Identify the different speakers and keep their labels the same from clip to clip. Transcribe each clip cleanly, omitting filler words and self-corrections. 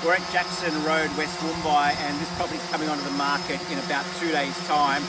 Speaker 1: We're at Jackson Road, West Mumbai, and this property's coming onto the market in about 2 days' time.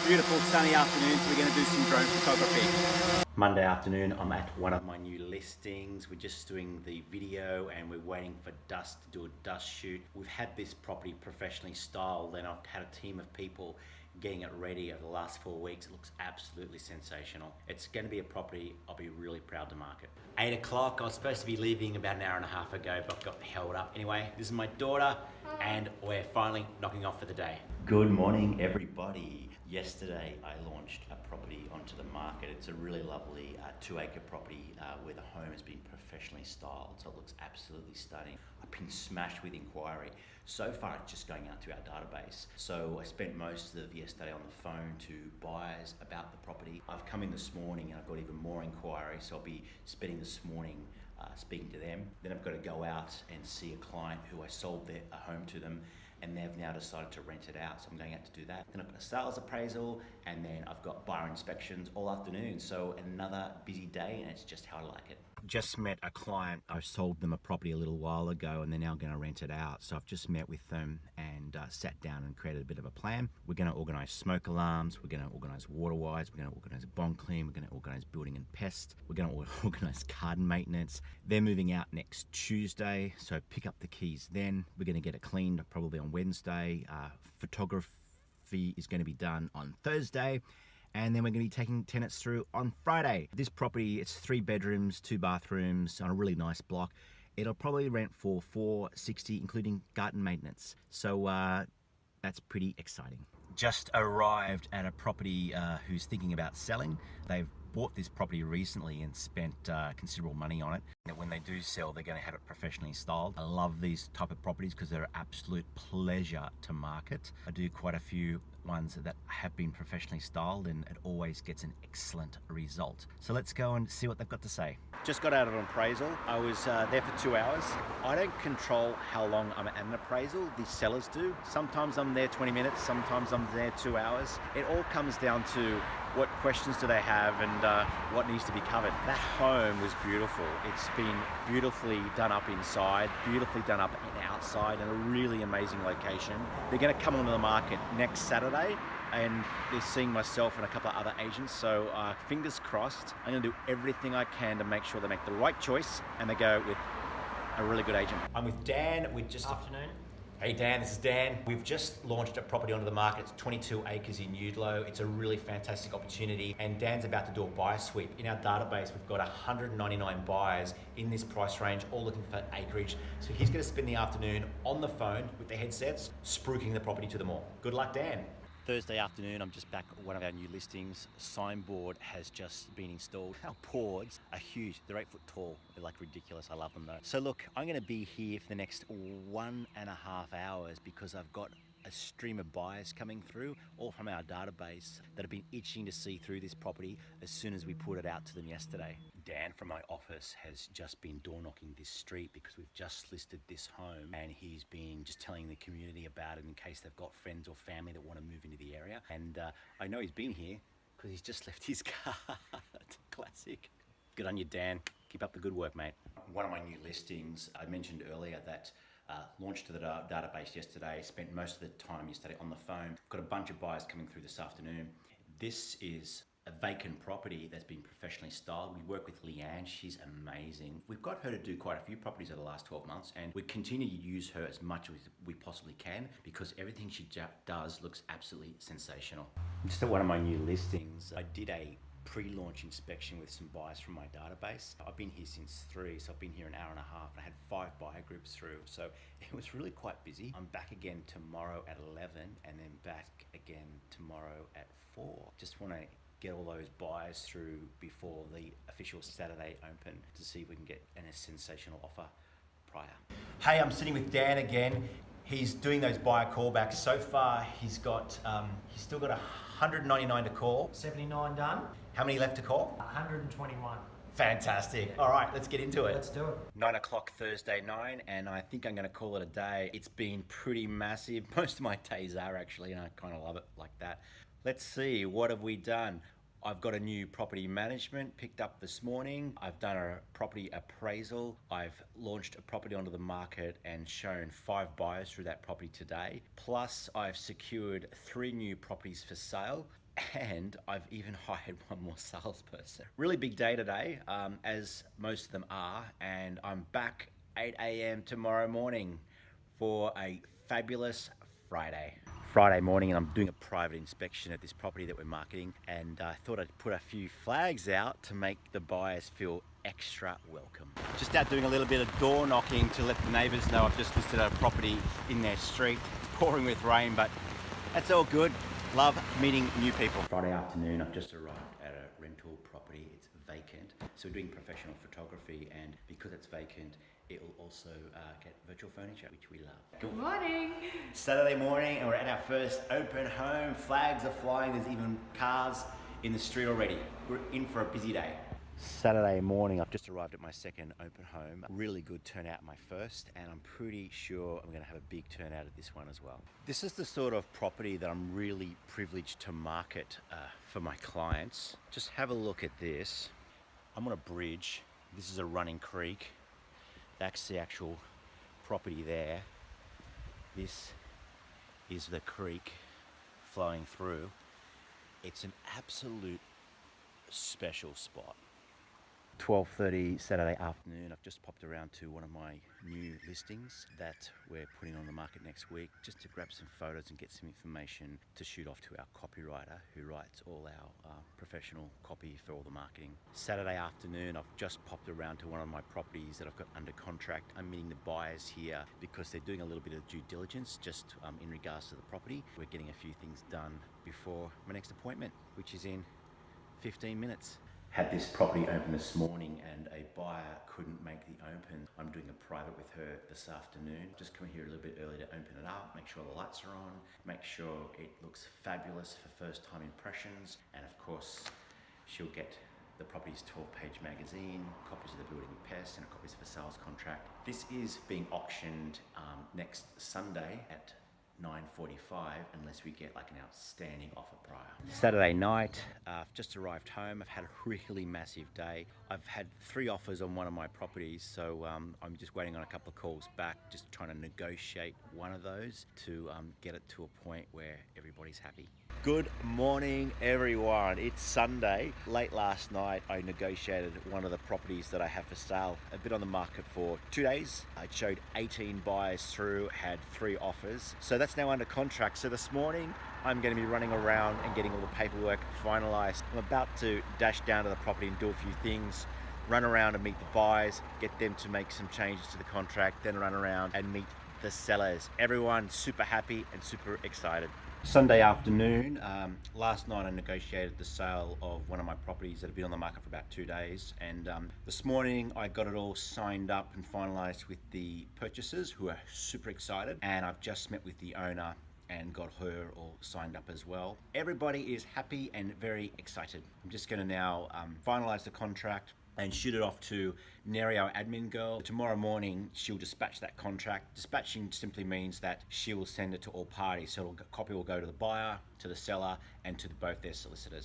Speaker 1: Beautiful sunny afternoon, so we're going to do some drone photography. Monday afternoon, I'm at one of my new listings. We're just doing the video and we're waiting for dust to do a dust shoot. We've had this property professionally styled and I've had a team of people getting it ready over the last 4 weeks. It looks absolutely sensational. It's going to be a property I'll be really proud to market. 8 o'clock, I was supposed to be leaving about an hour and a half ago, but got held up. Anyway, this is my daughter and we're finally knocking off for the day. Good morning, everybody. Yesterday, I launched a property onto the market. It's a really lovely 2-acre property where the home has been professionally styled, so it looks absolutely stunning. I've been smashed with inquiry. So far, it's just going out to our database. So I spent most of yesterday on the phone to buyers about the property. I've come in this morning and I've got even more inquiry, so I'll be spending this morning speaking to them. Then I've got to go out and see a client who I sold a home to them, and they've now decided to rent it out, so I'm going out to do that. Then I've got a sales appraisal, and then I've got Byron inspections all afternoon, so another busy day, and it's just how I like it. Just met a client. I sold them a property a little while ago, and they're now going to rent it out. So I've just met with them and sat down and created a bit of a plan. We're going to organise smoke alarms, we're going to organise water wires, we're going to organise a bond clean, we're going to organise building and pest, we're going to organise garden maintenance. They're moving out next Tuesday, so pick up the keys then. We're going to get it cleaned probably on Wednesday. Photography is going to be done on Thursday. And then we're going to be taking tenants through on Friday. This property, it's 3 bedrooms, 2 bathrooms on a really nice block. It'll probably rent for $460, including garden maintenance. So that's pretty exciting. Just arrived at a property who's thinking about selling. They've bought this property recently and spent considerable money on it. And when they do sell, they're going to have it professionally styled. I love these type of properties because they're an absolute pleasure to market. I do quite a few ones that have been professionally styled and it always gets an excellent result. So let's go and see what they've got to say. Just got out of an appraisal. I was there for 2 hours. I don't control how long I'm at an appraisal. The sellers do. Sometimes I'm there 20 minutes, sometimes I'm there 2 hours. It all comes down to what questions do they have and what needs to be covered. That home was beautiful. It's been beautifully done up inside, beautifully done up and outside, in a really amazing location. They're going to come onto the market next Saturday, and they're seeing myself and a couple of other agents, so fingers crossed. I'm going to do everything I can to make sure they make the right choice and they go with a really good agent. I'm with Dan.
Speaker 2: Afternoon.
Speaker 1: Hey Dan, this is Dan. We've just launched a property onto the market. It's 22 acres in Udlow. It's a really fantastic opportunity, and Dan's about to do a buyer sweep. In our database, we've got 199 buyers in this price range, all looking for acreage. So he's going to spend the afternoon on the phone with the headsets, spruiking the property to them all. Good luck, Dan. Thursday afternoon, I'm just back at one of our new listings. Signboard has just been installed. Our boards are huge. They're 8 foot tall. They're like ridiculous. I love them though. So look, I'm going to be here for the next 1.5 hours because I've got a stream of buyers coming through, all from our database, that have been itching to see through this property as soon as we put it out to them yesterday. Dan from my office has just been door knocking this street because we've just listed this home, and he's been just telling the community about it in case they've got friends or family that want to move into the area. And I know he's been here because he's just left his card. Classic. Good on you, Dan. Keep up the good work, mate. One of my new listings, I mentioned earlier that launched to the database yesterday, spent most of the time yesterday on the phone. Got a bunch of buyers coming through this afternoon. This is a vacant property that's been professionally styled. We work with Leanne, she's amazing. We've got her to do quite a few properties over the last 12 months, and we continue to use her as much as we possibly can because everything she does looks absolutely sensational. Just at one of my new listings, I did a pre-launch inspection with some buyers from my database. I've been here since 3, so I've been here an hour and a half, and I had 5 buyer groups through, so it was really quite busy. I'm back again tomorrow at 11 and then back again tomorrow at 4. Just want to get all those buyers through before the official Saturday open to see if we can get a sensational offer prior. Hey, I'm sitting with Dan again. He's doing those buyer callbacks. So far, he's still got 199 to call.
Speaker 2: 79 done.
Speaker 1: How many left to call?
Speaker 2: 121.
Speaker 1: Fantastic. All right, let's get into it.
Speaker 2: Let's do it.
Speaker 1: 9 o'clock Thursday night, and I think I'm going to call it a day. It's been pretty massive. Most of my days are actually, and I kind of love it like that. Let's see, what have we done? I've got a new property management picked up this morning. I've done a property appraisal. I've launched a property onto the market and shown 5 buyers through that property today. Plus, I've secured 3 new properties for sale. And I've even hired 1 more salesperson. Really big day today, as most of them are, and I'm back 8 a.m. tomorrow morning for a fabulous Friday morning, and I'm doing a private inspection at this property that we're marketing, and I thought I'd put a few flags out to make the buyers feel extra welcome. Just out doing a little bit of door knocking to let the neighbours know I've just listed a property in their street. It's pouring with rain, but that's all good. Love meeting new people. Friday afternoon, I've just arrived at a rental property. It's vacant. So we're doing professional photography, and because it's vacant, it will also get virtual furniture, which we love.
Speaker 3: Good morning.
Speaker 1: Saturday morning, and we're at our first open home. Flags are flying. There's even cars in the street already. We're in for a busy day. Saturday morning, I've just arrived at my second open home. Really good turnout at my first, and I'm pretty sure I'm gonna have a big turnout at this one as well. This is the sort of property that I'm really privileged to market for my clients. Just have a look at this. I'm on a bridge. This is a running creek. That's the actual property there. This is the creek flowing through. It's an absolute special spot. 12:30 Saturday afternoon, I've just popped around to one of my new listings that we're putting on the market next week, just to grab some photos and get some information to shoot off to our copywriter who writes all our professional copy for all the marketing. Saturday afternoon, I've just popped around to one of my properties that I've got under contract. I'm meeting the buyers here because they're doing a little bit of due diligence just in regards to the property. We're getting a few things done before my next appointment, which is in 15 minutes. Had this property open this morning and a buyer couldn't make the open. I'm doing a private with her this afternoon. Just come here a little bit early to open it up, make sure the lights are on, make sure it looks fabulous for first time impressions. And of course, she'll get the property's 12-page magazine, copies of the building pest, and copies of the sales contract. This is being auctioned next Sunday at 9:45, unless we get like an outstanding offer prior. Saturday night, I've just arrived home. I've had a really massive day. I've had 3 offers on one of my properties, so I'm just waiting on a couple of calls back, just trying to negotiate one of those to get it to a point where everybody's happy. Good morning, everyone. It's Sunday. Late last night, I negotiated one of the properties that I have for sale. I've been on the market for 2 days. I showed 18 buyers through, had 3 offers. So that's now under contract. So this morning, I'm going to be running around and getting all the paperwork finalized. I'm about to dash down to the property and do a few things, run around and meet the buyers, get them to make some changes to the contract, then run around and meet the sellers. Everyone super happy and super excited. Sunday afternoon, last night I negotiated the sale of one of my properties that had been on the market for about 2 days, and this morning I got it all signed up and finalized with the purchasers, who are super excited, and I've just met with the owner and got her all signed up as well. Everybody is happy and very excited. I'm just going to now finalize the contract and shoot it off to Neri, our admin girl. Tomorrow morning, she'll dispatch that contract. Dispatching simply means that she will send it to all parties. So a copy will go to the buyer, to the seller, and to both their solicitors.